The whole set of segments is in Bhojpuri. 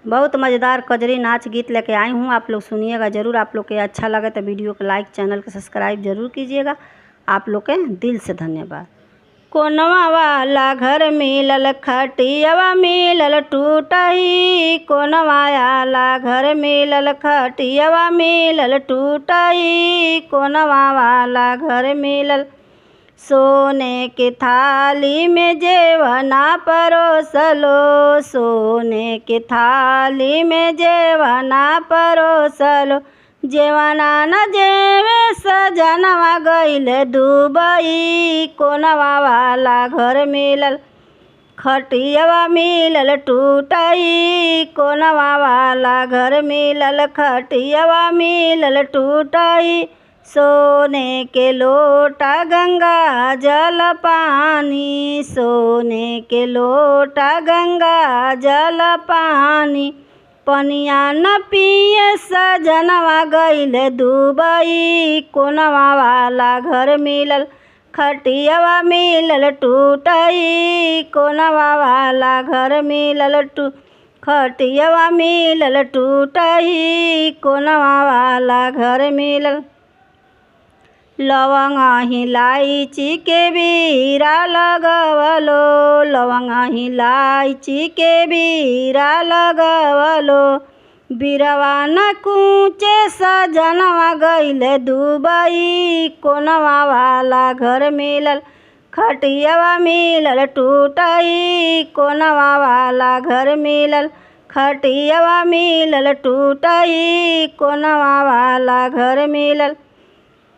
बहुत मज़ेदार कजरी नाच गीत लेके आई हूँ। आप लोग सुनिएगा ज़रूर। आप लोग के अच्छा लगे तो वीडियो को लाइक, चैनल को सब्सक्राइब ज़रूर कीजिएगा। आप लोग के दिल से धन्यवाद। कोनवा वाला घर मिलल खटियावा मिलल टूटही, कोनवा वाला घर मिलल खटियावा मिलल टूटही, कोनवा वाला घर मिलल सोने के थाली में जेवना परोसलो, सोने के थाली में जेवना परोसलो, जेवना न जेवे सजनवा गइल दुबई, कोनवा वाला घर मिलल खटियावा मिलल टूटही, कोनवा वाला घर मिलल खटियावा मिलल टूटही, सोने के लोटा गंगा जल पानी, सोने के लोटा गंगा जल पानी, पनिया न पिए सजनवा गइल दुबई, कोनवा वाला घर मिलल खटियावा मिलल टूटही, कोनवा वाला घर मिलल खटियावा मिलल टूटही, कोनवा वाला घर मिलल लवंग इलायची के बीरा लगवलो, लवंग इलायची के बीरा लगवलो, बीरवा न कूचे सजनवा गइल दुबई, कोनवा वाला घर मिलल खटियावा मिलल टूटही, कोनवा वाला घर मिलल खटियावा मिलल टूटही, कोनवा वाला घर मिलल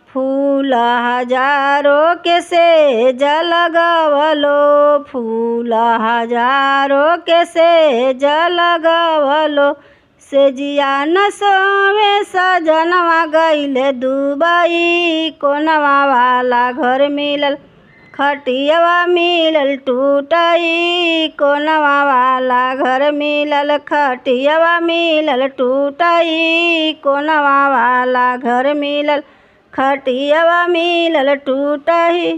फूल हजारों के सेज लगवलो, फूल हजारों के सेज लगवलो, सेजिया न सोवे सजनवा गइल दुबई, कोनवा वाला घर मिलल खटियावा मिलल टूटही, कोनवा वाला घर मिलल खटियावा मिलल टूटही, कोनवा वाला घर मिलल खटियावा मिलल टूटही।